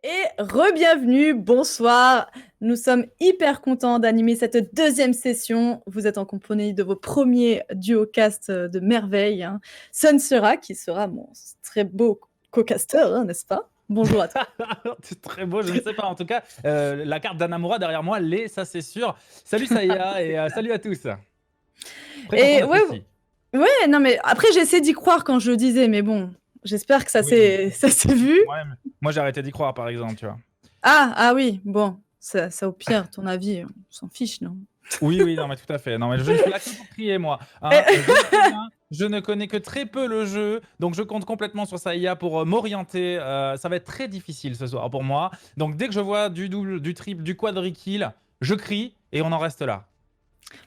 Et re-bienvenue, bonsoir. Nous sommes hyper contents d'animer cette deuxième session. Vous êtes en compagnie de vos premiers duocast de merveille. Sun Sera, qui sera mon très beau co-caster, n'est-ce pas? Bonjour à toi. C'est très beau, je ne sais pas. En tout cas, la carte d'Anamura derrière moi l'est, ça c'est sûr. Salut Saïa et salut à tous. Très content Et d'être ici. ouais, non mais après j'essaie d'y croire quand je le disais, mais bon, j'espère que ça Oui, s'est vu. moi j'ai arrêté d'y croire par exemple, tu vois. Ah oui, bon, ça au pire, ton avis, on s'en fiche, non? Oui, non mais tout à fait. Non mais je ne suis là que pour crier moi. Hein. Je ne connais que très peu le jeu, donc je compte complètement sur Saïa pour m'orienter. Ça va être très difficile ce soir pour moi. Donc dès que je vois du double, du triple, du quadrikill, je crie et on en reste là.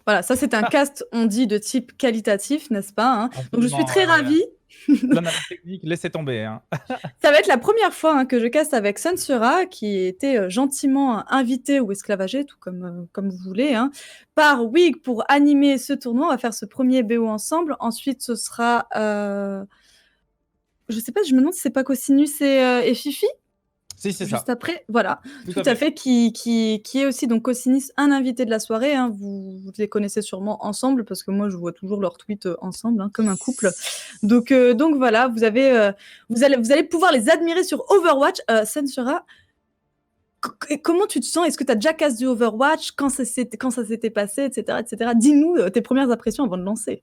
Voilà, ça c'est un cast, on dit, de type qualitatif, n'est-ce pas? Donc je suis Absolument, très ouais, ouais. ravie. L'analyse technique, laissez tomber. Hein. Ça va être la première fois que je caste avec Sunsura, qui était gentiment invité ou esclavagé, tout comme vous voulez, par Wig pour animer ce tournoi. On va faire ce premier BO ensemble. Ensuite, ce sera... je sais pas, je me demande si c'est pas Cosinus et Fifi Si, c'est juste ça. après, voilà, Tout tout à à fait. fait, qui est aussi donc Cosinus, un invité de la soirée. Vous les connaissez sûrement ensemble parce que moi je vois toujours leurs tweets ensemble, comme un couple. Donc voilà, vous allez pouvoir les admirer sur Overwatch. Sensura, comment tu te sens? Est-ce que tu as déjà cassé du Overwatch? Quand ça s'était passé, etc., etc. Dis-nous tes premières impressions avant de lancer.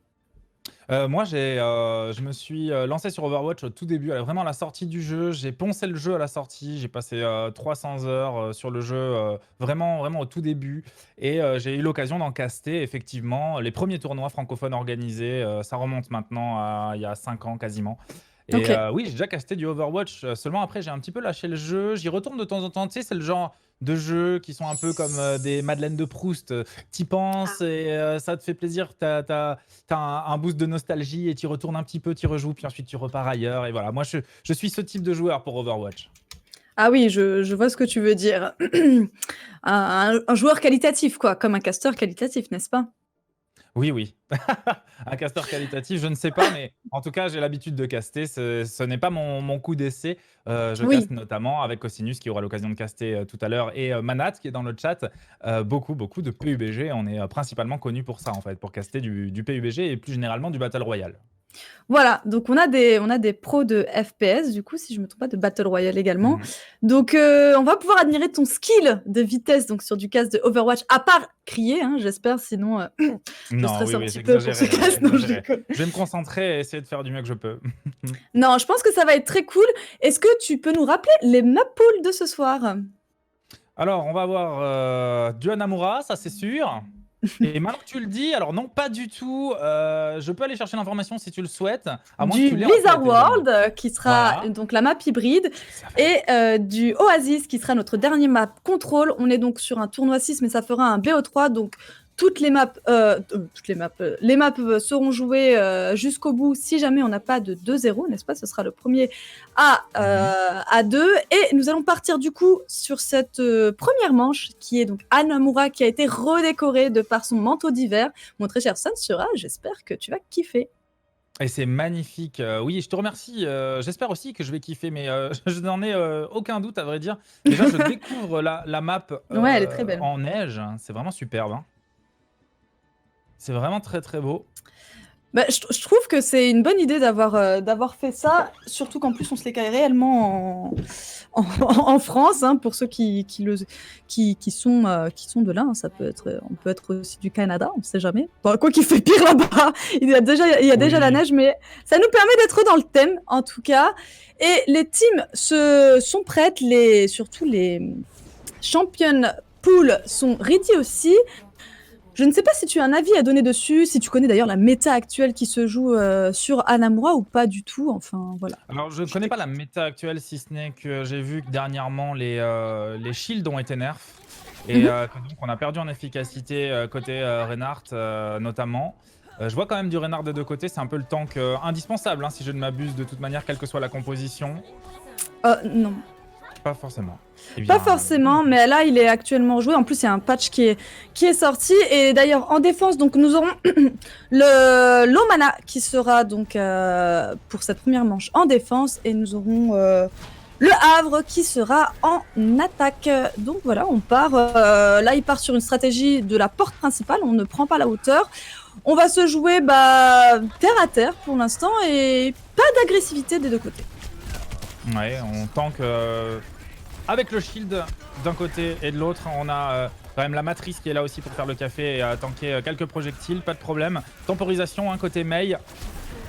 Moi, je me suis lancé sur Overwatch au tout début, vraiment à la sortie du jeu. J'ai poncé le jeu à la sortie. J'ai passé 300 heures sur le jeu, vraiment, vraiment au tout début. Et j'ai eu l'occasion d'en caster, effectivement, les premiers tournois francophones organisés. Ça remonte maintenant à il y a 5 ans quasiment. Et Ok. oui, j'ai déjà casté du Overwatch. Seulement après, j'ai un petit peu lâché le jeu. J'y retourne de temps en temps. Tu sais, c'est le genre de jeux qui sont un peu comme des Madeleines de Proust. T'y penses et ça te fait plaisir. T'as un boost de nostalgie et tu retournes un petit peu, tu rejoues, puis ensuite tu repars ailleurs. Et voilà, moi je suis ce type de joueur pour Overwatch. Ah oui, je vois ce que tu veux dire. Un joueur qualitatif, quoi, comme un caster qualitatif, n'est-ce pas? Oui. Un casteur qualitatif, je ne sais pas, mais en tout cas, j'ai l'habitude de caster. Ce n'est pas mon coup d'essai. Je caste Oui. notamment avec Cosinus qui aura l'occasion de caster tout à l'heure et Manat qui est dans le chat. Beaucoup de PUBG. On est principalement connu pour ça en fait, pour caster du PUBG et plus généralement du Battle Royale. Voilà, donc on a des pros de FPS, du coup, si je me trompe pas, de Battle Royale également. Mhm. Donc, on va pouvoir admirer ton skill de vitesse donc sur du cast de Overwatch, à part crier, j'espère, sinon je Non, stresse un oui, petit c'est peu pour ce exagéré, cast. Non, je exagéré. déconne. Je vais me concentrer et essayer de faire du mieux que je peux. Non, je pense que ça va être très cool. Est-ce que tu peux nous rappeler les map pools de ce soir? Alors, on va voir du Hanamura, ça c'est sûr. Et maintenant que tu le dis, alors non, pas du tout. Je peux aller chercher l'information si tu le souhaites, à moins que Du tu l'aies en Blizzard tête, évidemment. World, qui sera Voilà. donc la map hybride, Ça va être et du Oasis, qui sera notre dernier map contrôle. On est donc sur un tournoi 6, mais ça fera un BO3, donc les maps seront jouées jusqu'au bout si jamais on n'a pas de 2-0, n'est-ce pas? Ce sera le premier Mhm. à 2. Et nous allons partir du coup sur cette première manche, qui est donc Hanamura, qui a été redécorée de par son manteau d'hiver. Mon très cher Sansura, j'espère que tu vas kiffer. Et c'est magnifique. Oui, je te remercie. J'espère aussi que je vais kiffer, mais je n'en ai aucun doute, à vrai dire. Déjà, je découvre la map Ouais, elle est très belle. en neige. C'est vraiment superbe. Hein. C'est vraiment très, très beau. Bah, je trouve que c'est une bonne idée d'avoir fait ça, surtout qu'en plus on se les caille réellement en France, pour ceux qui sont de là. Ça peut être, on peut être aussi du Canada, on ne sait jamais. Bon, quoi qu'il fait pire là-bas, il y a déjà la Oui. neige, mais ça nous permet d'être dans le thème en tout cas. Et les teams sont prêtes, surtout les championnes pool sont ready aussi. Je ne sais pas si tu as un avis à donner dessus, si tu connais d'ailleurs la méta actuelle qui se joue sur Hanamura ou pas du tout. Enfin, voilà. Alors, je ne Je connais pas t'écoute. la méta actuelle, si ce n'est que j'ai vu que dernièrement, les shields ont été nerfs. Et Mhm. que donc, on a perdu en efficacité côté Reinhardt, notamment. Je vois quand même du Reinhardt des deux côtés. C'est un peu le tank indispensable, hein, si je ne m'abuse, de toute manière, quelle que soit la composition. Non, Pas forcément. Eh pas bien, moi non forcément, plus. mais là il est actuellement joué. En plus, il y a un patch qui est sorti. Et d'ailleurs, en défense, donc nous aurons le Lomana qui sera donc pour cette première manche en défense. Et nous aurons Le Havre qui sera en attaque. Donc voilà, on part. Là, il part sur une stratégie de la porte principale. On ne prend pas la hauteur. On va se jouer terre à terre pour l'instant et pas d'agressivité des deux côtés. Ouais, on tank avec le shield d'un côté et de l'autre. On a quand même la matrice qui est là aussi pour faire le café et tanker quelques projectiles, pas de problème. Temporisation, côté Mei.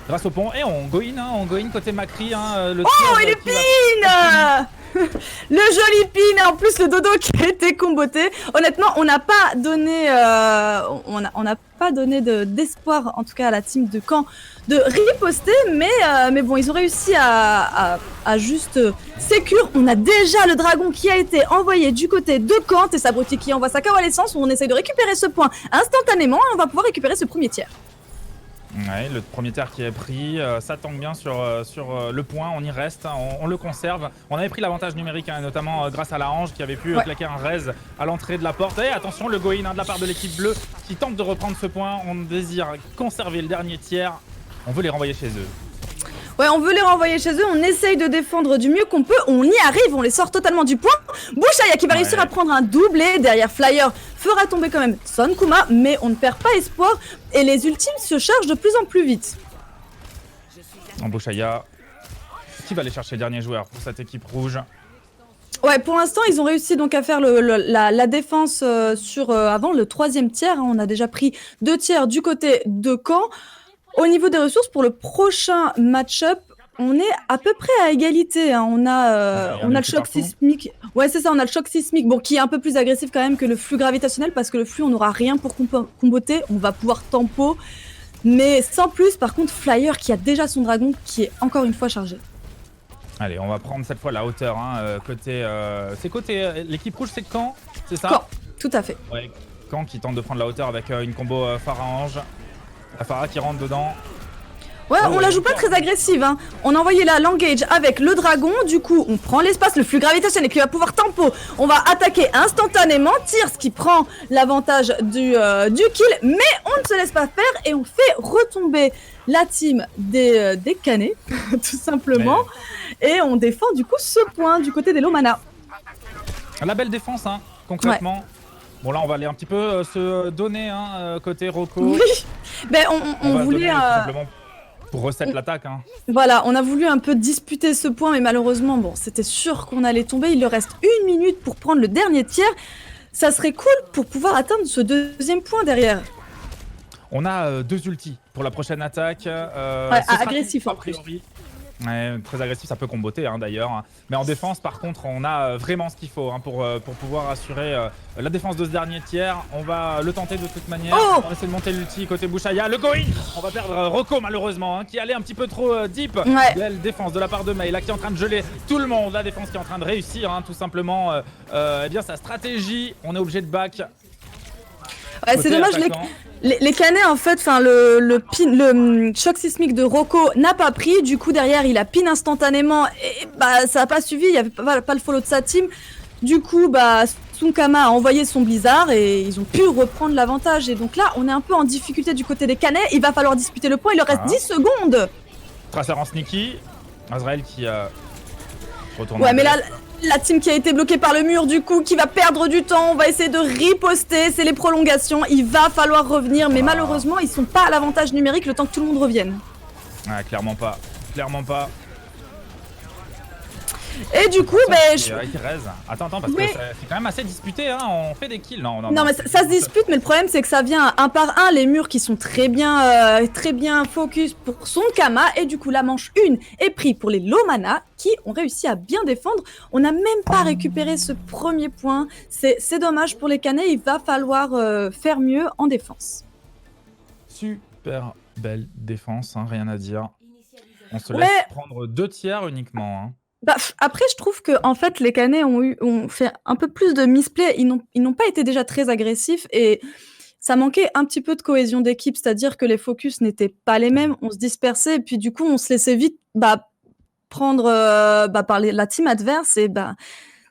Grâce au pont, et on go in côté Macri. Le oh, il est pin le joli pin, en plus le dodo qui a été comboté. Honnêtement, on n'a pas donné, on n'a pas donné d'espoir, en tout cas à la team de Caen, de riposter, mais bon, ils ont réussi à juste sécure. On a déjà le dragon qui a été envoyé du côté de Caen, et Sabruti qui envoie sa coalescence, où on essaye de récupérer ce point instantanément, et on va pouvoir récupérer ce premier tiers. Ouais, le premier tiers qui est pris, ça tangue bien sur le point, on y reste, on le conserve. On avait pris l'avantage numérique, notamment grâce à la Ange qui avait pu claquer un raise à l'entrée de la porte. Et attention, le go-in de la part de l'équipe bleue qui tente de reprendre ce point. On désire conserver le dernier tiers, on veut les renvoyer chez eux. Ouais, on veut les renvoyer chez eux, on essaye de défendre du mieux qu'on peut, on y arrive, on les sort totalement du point. Bouchaya qui va réussir à prendre un doublé, derrière Flyer fera tomber quand même Son Kuma, mais on ne perd pas espoir et les ultimes se chargent de plus en plus vite. Bouchaya qui va aller chercher le dernier joueur pour cette équipe rouge. Ouais, pour l'instant, ils ont réussi donc à faire la défense avant le troisième tiers. On a déjà pris 2 tiers du côté de Caen. Au niveau des ressources, pour le prochain match-up, on est à peu près à égalité. On a le choc sismique. Ouais, c'est ça, on a le choc sismique, bon, qui est un peu plus agressif quand même que le flux gravitationnel, parce que le flux, on n'aura rien pour comboter. On va pouvoir tempo, mais sans plus. Par contre, Flyer qui a déjà son dragon, qui est encore une fois chargé. Allez, on va prendre cette fois la hauteur. C'est côté l'équipe rouge, c'est Caen, c'est ça? Caen, tout à fait. Ouais, Caen qui tente de prendre la hauteur avec une combo Phare-Ange. La Pharah qui rentre dedans. Ouais, on la joue pas très agressive. On a envoyé la l'engage avec le dragon. Du coup, on prend l'espace, le flux gravitationnel qui va pouvoir tempo. On va attaquer instantanément. Tears qui prend l'avantage du kill. Mais on ne se laisse pas faire et on fait retomber la team des Canets, tout simplement. Et on défend du coup ce point du côté des Lomana. La belle défense, concrètement. Ouais. Bon, là, on va aller un petit peu se donner côté Rocco. Oui, ben, on voulait... tout simplement pour reset l'attaque. Voilà, on a voulu un peu disputer ce point, mais malheureusement, bon, c'était sûr qu'on allait tomber. Il leur reste 1 minute pour prendre le dernier tiers. Ça serait cool pour pouvoir atteindre ce deuxième point derrière. On a 2 ultis pour la prochaine attaque. Agressif en plus. Ouais, très agressif, ça peut comboter d'ailleurs. Mais en défense, par contre, on a vraiment ce qu'il faut pour pouvoir assurer la défense de ce dernier tiers. On va le tenter de toute manière. On va essayer de monter l'ulti côté Bouchaya. Le going. On va perdre Rocco malheureusement, qui allait un petit peu trop deep. Belle défense de la part de Mei, là qui est en train de geler tout le monde. La défense qui est en train de réussir, tout simplement. Eh bien, sa stratégie. On est obligé de back. Ouais, c'est dommage, les Canets en fait, le choc sismique de Rocco n'a pas pris, du coup derrière il a pin instantanément et ça n'a pas suivi, il n'y avait pas le follow de sa team. Du coup Sunkama a envoyé son blizzard et ils ont pu reprendre l'avantage. Et donc là on est un peu en difficulté du côté des Canets, il va falloir disputer le point, il leur reste 10 secondes. Tracer en sneaky, Azrael qui retourne. Ouais, mais là la team qui a été bloquée par le mur, du coup, qui va perdre du temps. On va essayer de riposter. C'est les prolongations. Il va falloir revenir. Mais malheureusement, ils sont pas à l'avantage numérique le temps que tout le monde revienne. Ouais, clairement pas. Clairement pas. Et du coup, Attends, parce que c'est quand même assez disputé, on fait des kills. Non, mais ça se dispute, mais le problème c'est que ça vient un par un, les murs qui sont très bien focus pour Sunkama, et du coup la manche 1 est prise pour les Lomana qui ont réussi à bien défendre. On n'a même pas récupéré ce premier point, c'est dommage pour les Canets, il va falloir faire mieux en défense. Super belle défense, rien à dire. On se laisse prendre 2 tiers uniquement. Après, je trouve que en fait, les Canets ont fait un peu plus de misplay. Ils n'ont pas été déjà très agressifs et ça manquait un petit peu de cohésion d'équipe, c'est-à-dire que les focus n'étaient pas les mêmes. On se dispersait et puis du coup, on se laissait vite prendre par la team adverse et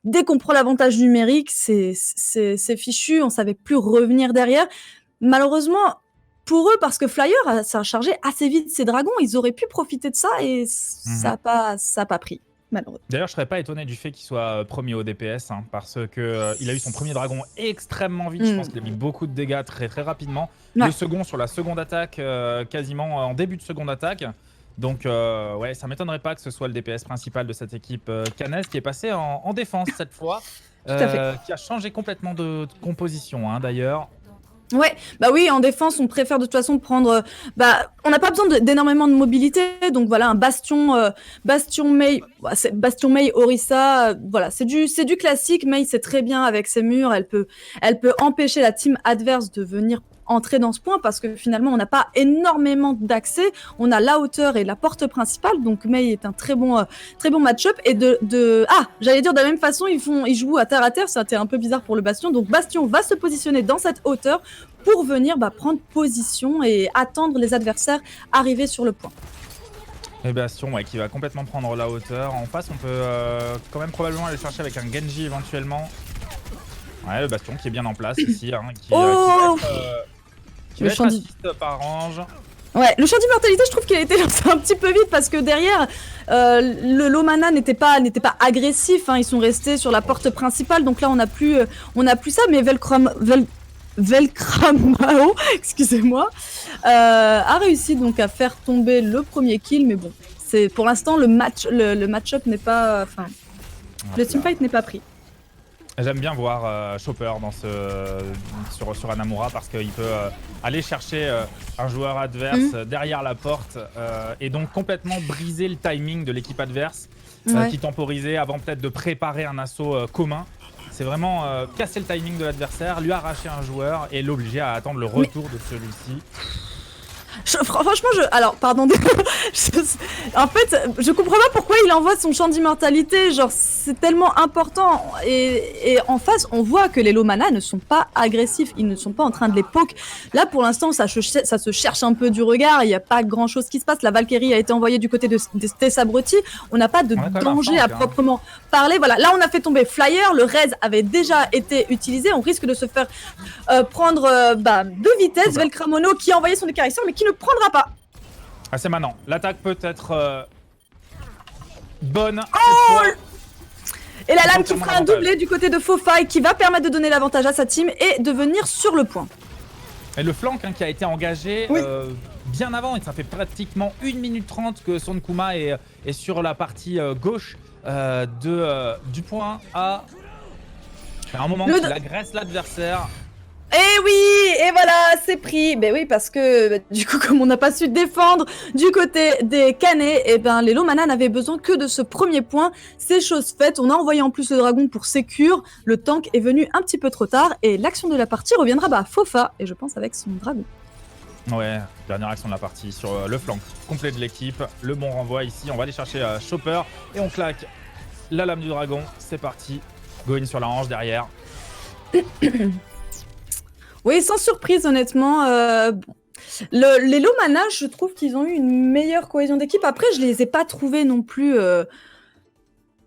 dès qu'on prend l'avantage numérique, c'est fichu. On savait plus revenir derrière. Malheureusement pour eux, parce que Flyer ça a chargé assez vite ses dragons, ils auraient pu profiter de ça et ça a pas pris. malheureux. D'ailleurs, je serais pas étonné du fait qu'il soit premier au DPS, hein, parce que il a eu son premier dragon extrêmement vite. Je pense qu'il a mis beaucoup de dégâts très très rapidement. Le Ouais. second sur la seconde attaque, quasiment en début de seconde attaque. Donc ouais, ça m'étonnerait pas que ce soit le DPS principal de cette équipe cannaise qui est passé en défense cette fois, Tout à fait. qui a changé complètement de composition hein, d'ailleurs. Ouais, bah oui, en défense, on préfère de toute façon prendre. On n'a pas besoin d'énormément de mobilité, donc voilà, un Bastion Mei, Bastion Mei Orisa, voilà, c'est du classique. Mei, c'est très bien avec ses murs, elle peut empêcher la team adverse de venir entrer dans ce point parce que finalement, on n'a pas énormément d'accès. On a la hauteur et la porte principale, donc Mei est un très bon match-up. Et j'allais dire de la même façon, ils jouent à terre, ça a été un peu bizarre pour le Bastion. Donc Bastion va se positionner dans cette hauteur pour venir prendre position et attendre les adversaires arriver sur le point. Et Bastion ouais, qui va complètement prendre la hauteur. En face, on peut quand même probablement aller chercher avec un Genji éventuellement. Ouais, le Bastion qui est bien en place ici, hein, qui va être assist par Ange. Ouais, le champ d'immortalité, je trouve qu'il a été lancé un petit peu vite parce que derrière, le Lomana n'était pas agressif. Hein, ils sont restés sur la porte principale, donc là on n'a plus ça. Mais Velkramao, excusez-moi, a réussi donc à faire tomber le premier kill. Mais bon, c'est pour l'instant le match-up n'est pas, le teamfight n'est pas pris. J'aime bien voir Chopper dans sur Hanamura parce qu'il peut aller chercher un joueur adverse derrière la porte et donc complètement briser le timing de l'équipe adverse qui temporisait avant peut-être de préparer un assaut commun. C'est vraiment casser le timing de l'adversaire, lui arracher un joueur et l'obliger à attendre le retour de celui-ci. Franchement, alors, pardon, en fait, je comprends pas pourquoi il envoie son champ d'immortalité, genre, c'est tellement important, et en face, on voit que les Lomana ne sont pas agressifs, ils ne sont pas en train de les poke. Là, pour l'instant, ça se cherche un peu du regard, il n'y a pas grand-chose qui se passe, la Valkyrie a été envoyée du côté de Tessabruti, on n'a pas de danger à proprement parler, voilà, là, on a fait tomber Flyer, le Rez avait déjà été utilisé, on risque de se faire prendre de vitesse, Velkramono qui a envoyé son écarisseur, mais qui ne prendra pas. Ah, c'est maintenant. L'attaque peut être bonne. Et la lame qui fera un doublé du côté de Fofai qui va permettre de donner l'avantage à sa team et de venir sur le point. Et le flank qui a été engagé bien avant, et ça fait pratiquement 1 minute 30 que Son Kuma est sur la partie gauche du point A. C'est un moment qu'il agresse l'adversaire. Et oui, et voilà, c'est pris. Ben oui, parce que du coup, comme on n'a pas su défendre du côté des Canets, et les Lomana n'avaient besoin que de ce premier point. C'est chose faite. On a envoyé en plus le dragon pour sécure. Le tank est venu un petit peu trop tard et l'action de la partie reviendra à Fofa, et je pense avec son dragon. Ouais, dernière action de la partie sur le flank complet de l'équipe. Le bon renvoi ici. On va aller chercher Chopper et on claque la lame du dragon. C'est parti. Go in sur la hanche derrière. Oui, sans surprise, honnêtement. Les Lomana, je trouve qu'ils ont eu une meilleure cohésion d'équipe. Après, je les ai pas trouvés non plus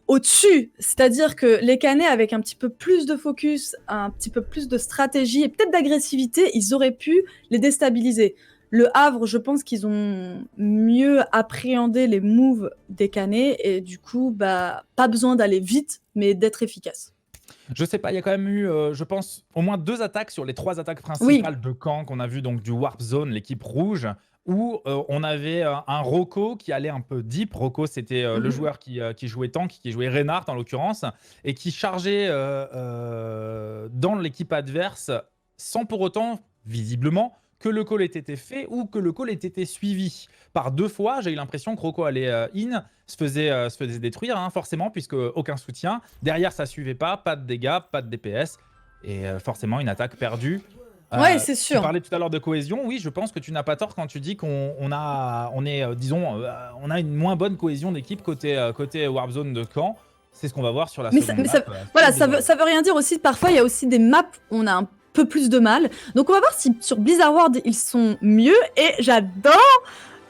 au-dessus. C'est-à-dire que les Canets, avec un petit peu plus de focus, un petit peu plus de stratégie et peut-être d'agressivité, ils auraient pu les déstabiliser. Le Havre, je pense qu'ils ont mieux appréhendé les moves des Canets et du coup, pas besoin d'aller vite, mais d'être efficace. Je sais pas, il y a quand même eu, je pense, au moins 2 attaques sur les 3 attaques principales de Caen qu'on a vu donc du Warp Zone, l'équipe rouge, où on avait un Rocco qui allait un peu deep. Rocco, c'était le joueur qui jouait tank, qui jouait Reinhardt en l'occurrence, et qui chargeait dans l'équipe adverse sans pour autant, visiblement, que le call ait été fait ou que le call ait été suivi. Par 2 fois, j'ai eu l'impression que Rocco allait se faisait détruire, hein, forcément, puisque aucun soutien. Derrière, ça suivait pas de dégâts, pas de DPS, et forcément une attaque perdue. Ouais, c'est sûr. Tu parlais tout à l'heure de cohésion. Oui, je pense que tu n'as pas tort quand tu dis qu'on a une moins bonne cohésion d'équipe côté Warp Zone de Caen. C'est ce qu'on va voir sur la seconde map. Voilà, ça veut rien dire aussi. Parfois, il y a aussi des maps où on a un peu plus de mal. Donc, on va voir si sur Blizzard World, ils sont mieux. Et j'adore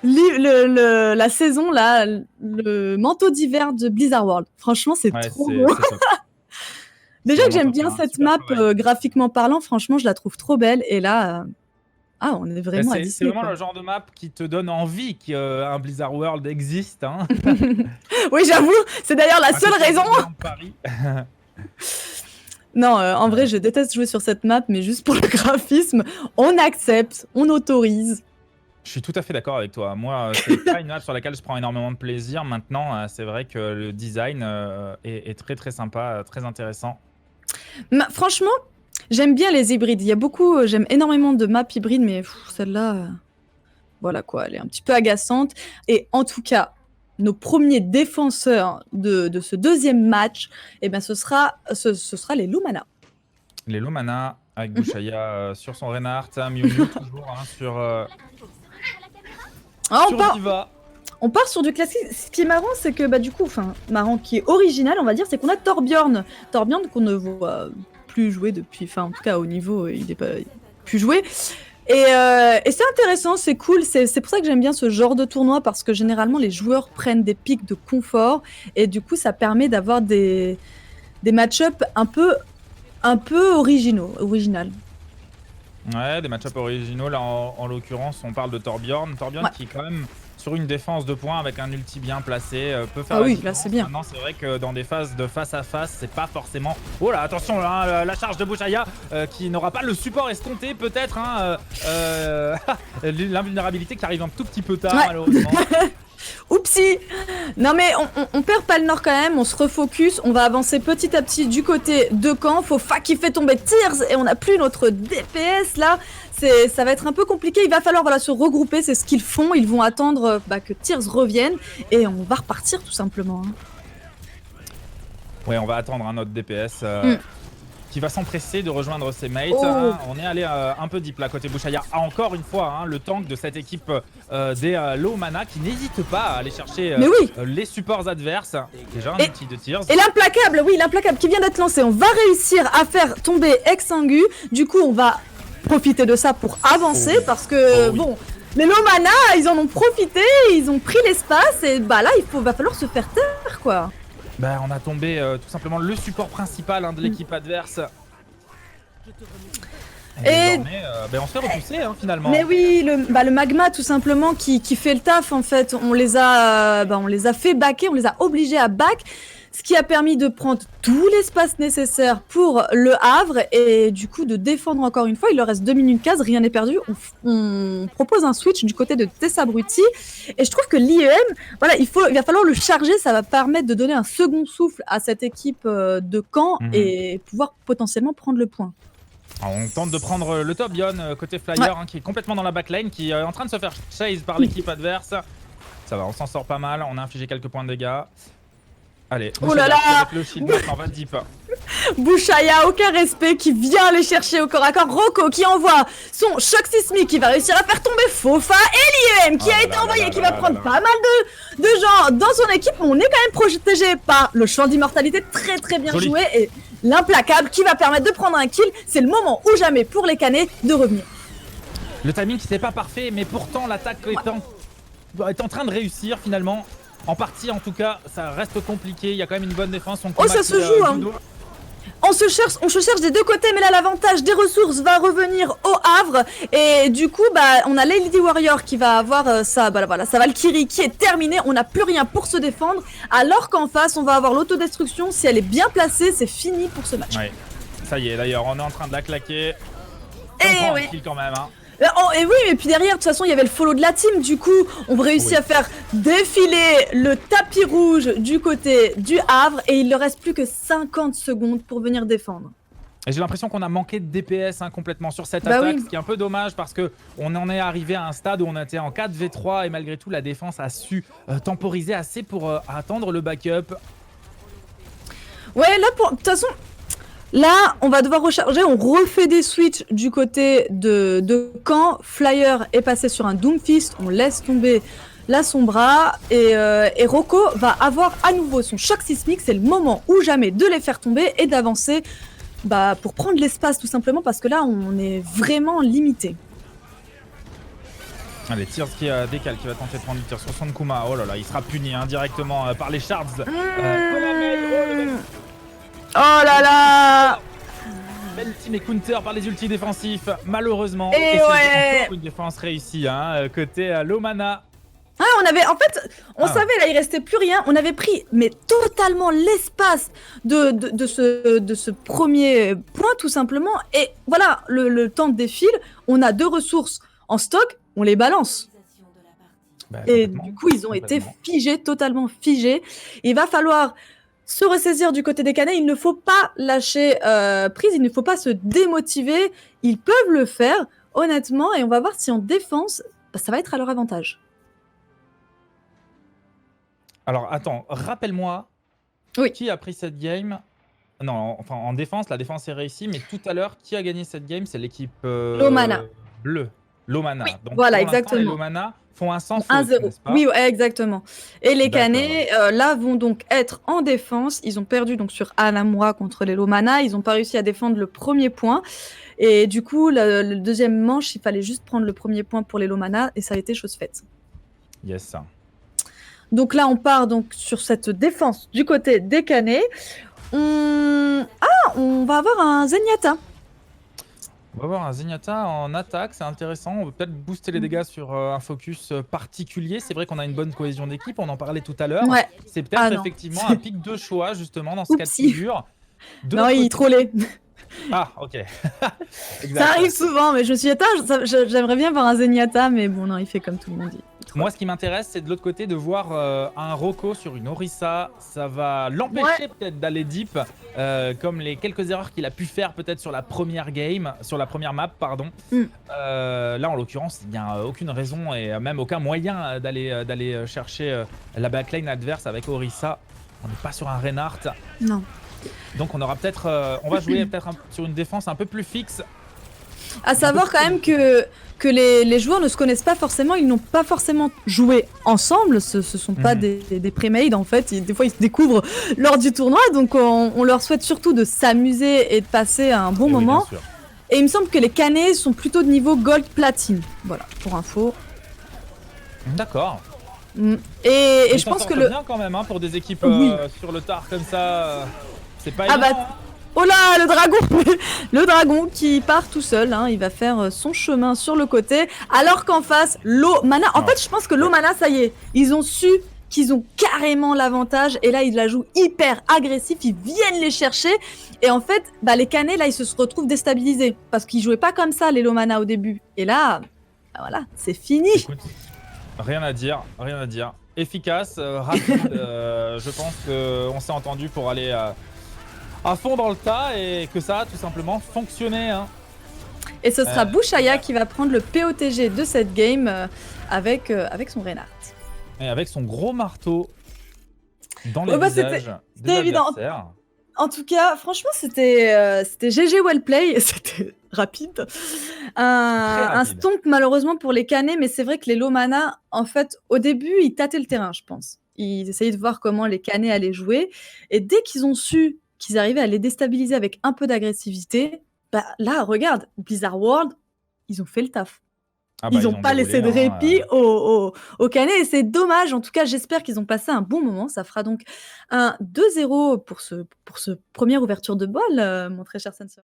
la saison, là, le manteau d'hiver de Blizzard World. Franchement, c'est trop beau. Déjà que j'aime bien cette map, graphiquement parlant, franchement, je la trouve trop belle. Et là, Ah, on est Et vraiment à c'est Disney, vraiment quoi. le genre de map qui te donne envie qu'un Blizzard World existe, hein. Oui, j'avoue, c'est d'ailleurs la À seule côté de raison. Disneyland Paris. Non, en vrai, Ouais. je déteste jouer sur cette map, mais juste pour le graphisme, on accepte, on autorise. Je suis tout à fait d'accord avec toi. Moi, c'est pas une map sur laquelle je prends énormément de plaisir. Maintenant, c'est vrai que le design est très très sympa, très intéressant. Franchement, j'aime bien les hybrides. Il y a beaucoup, j'aime énormément de maps hybrides, mais celle-là, voilà quoi, elle est un petit peu agaçante. Et en tout cas, nos premiers défenseurs de ce deuxième match, eh ben, ce sera les Lumana. Les Lomana avec Mhm. Bouchaya sur son Reinhardt, Miu Miu toujours hein, Ah, sur Diva. on part sur du classique. Ce qui est marrant, c'est que bah, du coup, enfin, marrant, qui est original, on va dire, c'est qu'on a Torbjorn. Torbjorn qu'on ne voit plus jouer depuis, enfin, en tout cas, au niveau, il n'est pas plus joué. Et c'est intéressant, c'est cool. C'est pour ça que j'aime bien ce genre de tournoi parce que généralement, les joueurs prennent des pics de confort et du coup, ça permet d'avoir des match-up un peu original. Ouais, des match-ups originaux. Là, en l'occurrence, on parle de Torbjorn. Torbjorn Ouais. qui est quand même sur une défense de points avec un ulti bien placé, peut faire Ah la oui, là, différence. c'est bien. Maintenant, c'est vrai que dans des phases de face à face, c'est pas forcément. Oh là, attention, là, la charge de Bouchaya qui n'aura pas le support escompté, peut-être. Hein, l'invulnérabilité qui arrive un tout petit peu tard, Ouais. malheureusement. Oupsie. Non mais on perd pas le nord quand même, on se refocus, on va avancer petit à petit du côté de Caen. Faut qui fait tomber Tears et on n'a plus notre DPS là. Ça va être un peu compliqué, il va falloir voilà, se regrouper, c'est ce qu'ils font, ils vont attendre que Tears revienne et on va repartir tout simplement. Hein. Ouais, on va attendre un autre DPS. Qui va s'empresser de rejoindre ses mates. Oh. Hein. On est allé un peu deep là côté Bouchaya. Encore une fois, hein, le tank de cette équipe des low mana qui n'hésite pas à aller chercher les supports adverses. Déjà un outil de Tears. Et l'implacable, oui, l'implacable qui vient d'être lancé. On va réussir à faire tomber Exsangu. Du coup, on va profiter de ça pour avancer parce que, bon, les low mana, ils en ont profité, ils ont pris l'espace et bah là, va falloir se faire taire, quoi. Bah, on a tombé tout simplement le support principal hein, de l'équipe adverse. Et désormais, on se fait repousser hein, finalement. Mais oui, le magma tout simplement qui fait le taf en fait. On les a fait backer, on les a obligés à back. Ce qui a permis de prendre tout l'espace nécessaire pour le Havre et du coup de défendre encore une fois. Il leur reste 2 minutes 15, rien n'est perdu. On propose un switch du côté de Tessabruti et je trouve que l'IEM, voilà, il va falloir le charger. Ça va permettre de donner un second souffle à cette équipe de Caen et pouvoir potentiellement prendre le point. Alors, on tente de prendre le top Yon côté Flyer hein, qui est complètement dans la backline, qui est en train de se faire chase par l'équipe adverse. Ça va, on s'en sort pas mal, on a infligé quelques points de dégâts. Allez, oh là là, avec le shield, on va deep. Bouchaya, aucun respect, qui vient les chercher au corps à corps. Rocco qui envoie son choc sismique, qui va réussir à faire tomber Fofa. Et l'IEM qui a été envoyé, qui va prendre pas mal de gens dans son équipe. On est quand même protégé par le champ d'immortalité, très très bien joué. Et l'implacable qui va permettre de prendre un kill. C'est le moment ou jamais pour les canets de revenir. Le timing qui n'était pas parfait, mais pourtant l'attaque est en train de réussir finalement. En partie, en tout cas, ça reste compliqué. Il y a quand même une bonne défense. Ça se joue, hein. On se cherche des deux côtés, mais là, l'avantage des ressources va revenir au Havre. Et du coup, bah, on a Lady Warrior qui va avoir sa Valkyrie qui est terminée. On n'a plus rien pour se défendre. Alors qu'en face, on va avoir l'autodestruction. Si elle est bien placée, c'est fini pour ce match. Ouais, ça y est, d'ailleurs, on est en train de la claquer. Et on prend un kill quand même, hein. Et oui, mais puis derrière, de toute façon, il y avait le follow de la team. Du coup, on réussit à faire défiler le tapis rouge du côté du Havre. Et il ne reste plus que 50 secondes pour venir défendre. Et j'ai l'impression qu'on a manqué de DPS hein, complètement sur cette attaque, ce qui est un peu dommage parce qu'on en est arrivé à un stade où on était en 4v3 et malgré tout, la défense a su temporiser assez pour attendre le backup. Ouais, là, de toute façon... Là, on va devoir recharger, on refait des switches du côté de Caen. Flyer est passé sur un Doomfist, on laisse tomber la Sombra et Rocco va avoir à nouveau son choc sismique. C'est le moment ou jamais de les faire tomber et d'avancer pour prendre l'espace tout simplement parce que là, on est vraiment limité. Allez, Tears qui décale, qui va tenter de prendre le tir sur son Kuma. Oh là là, il sera puni directement par les shards. Oh là là! Belle mais counter par les ultis défensifs, malheureusement. Et Et c'est ouais. encore une défense réussie, hein, côté Lomana. Ah, en fait, on Ah, savait, là, il restait plus rien. On avait pris, mais totalement l'espace de ce premier point, tout simplement. Et voilà, le temps défile. On a 2 ressources en stock, on les balance. bah, Et complètement, du coup, ils ont été complètement. figés, totalement figés. Il va falloir se ressaisir du côté des Canets. Il ne faut pas lâcher prise, il ne faut pas se démotiver. Ils peuvent le faire, honnêtement, et on va voir si en défense, bah, ça va être à leur avantage. Alors, attends, rappelle-moi Oui. qui a pris cette game. Non, enfin, en défense, la défense est réussie, mais tout à l'heure, qui a gagné cette game? C'est l'équipe Lomana. bleue, Oui, Lomana. Donc, voilà, pour l'instant, les exactement. Lomana font un sans faute, 1-0. n'est-ce pas? Oui, ouais, exactement. Et les D'accord. Canets, là, vont donc être en défense. Ils ont perdu donc sur Anamura contre les Lomana. Ils n'ont pas réussi à défendre le premier point. Et du coup, le deuxième manche, il fallait juste prendre le premier point pour les Lomana. Et ça a été chose faite. Yes. Donc là, on part donc sur cette défense du côté des Canets. On va avoir un Zenyatta. On va voir un Zenyatta en attaque, c'est intéressant. On peut peut-être booster les dégâts sur un focus particulier. C'est vrai qu'on a une bonne cohésion d'équipe, on en parlait tout à l'heure. Ouais. C'est Ah peut-être non. effectivement un pic de choix, justement, dans ce cas de Oupsie. figure. De Non, l'autre il côté... trollait. Ah, ok. Exact. Ça arrive souvent, mais je me suis dit, attends, j'aimerais bien voir un Zenyatta, mais bon, non, il fait comme tout le monde dit. Moi, ce qui m'intéresse, c'est de l'autre côté de voir un Rocco sur une Orisa. Ça va l'empêcher peut-être d'aller deep, comme les quelques erreurs qu'il a pu faire peut-être sur la première game, sur la première map, pardon. Là, en l'occurrence, il n'y a aucune raison et même aucun moyen d'aller chercher la backline adverse avec Orisa. On n'est pas sur un Reinhardt. Non. Donc, on aura peut-être, on va jouer peut-être sur une défense un peu plus fixe. À savoir quand même que les joueurs ne se connaissent pas forcément, ils n'ont pas forcément joué ensemble, ce sont pas des pré-made en fait, des fois ils se découvrent lors du tournoi, donc on leur souhaite surtout de s'amuser et de passer un bon moment. Oui, bien sûr. Et il me semble que les Canets sont plutôt de niveau gold platine, voilà, pour info. D'accord. Et je pense que le... bien quand même, hein, pour des équipes Oui. sur le tard comme ça, c'est pas Ah évident. bah... Oh là, le dragon Le dragon qui part tout seul, hein, il va faire son chemin sur le côté, alors qu'en face, Lomana... En fait, je pense que Lomana, ça y est, ils ont su qu'ils ont carrément l'avantage, et là, ils la jouent hyper agressif, ils viennent les chercher, et en fait, bah, les Canets, là, ils se retrouvent déstabilisés, parce qu'ils jouaient pas comme ça, les Lomana, au début. Et là, bah, voilà, c'est fini. Écoute, rien à dire, rien à dire. Efficace, rapide, je pense qu'on s'est entendu pour aller... à fond dans le tas et que ça a tout simplement fonctionné. Hein. Et ce sera Bouchaya qui va prendre le POTG de cette game avec son Reinhardt. Et avec son gros marteau dans les visages des évident. adversaires. En tout cas, franchement, c'était GG well play, c'était rapide. Un stomp malheureusement pour les Canets, mais c'est vrai que les Lomana, en fait, au début, ils tâtaient le terrain, je pense. Ils essayaient de voir comment les Canets allaient jouer. Et dès qu'ils ont su qu'ils arrivaient à les déstabiliser avec un peu d'agressivité, bah là, regarde, Blizzard World, ils ont fait le taf. Ah bah, ils n'ont pas laissé de répit aux Canets et c'est dommage. En tout cas, j'espère qu'ils ont passé un bon moment. Ça fera donc un 2-0 pour ce première ouverture de bol, mon très cher Sensor.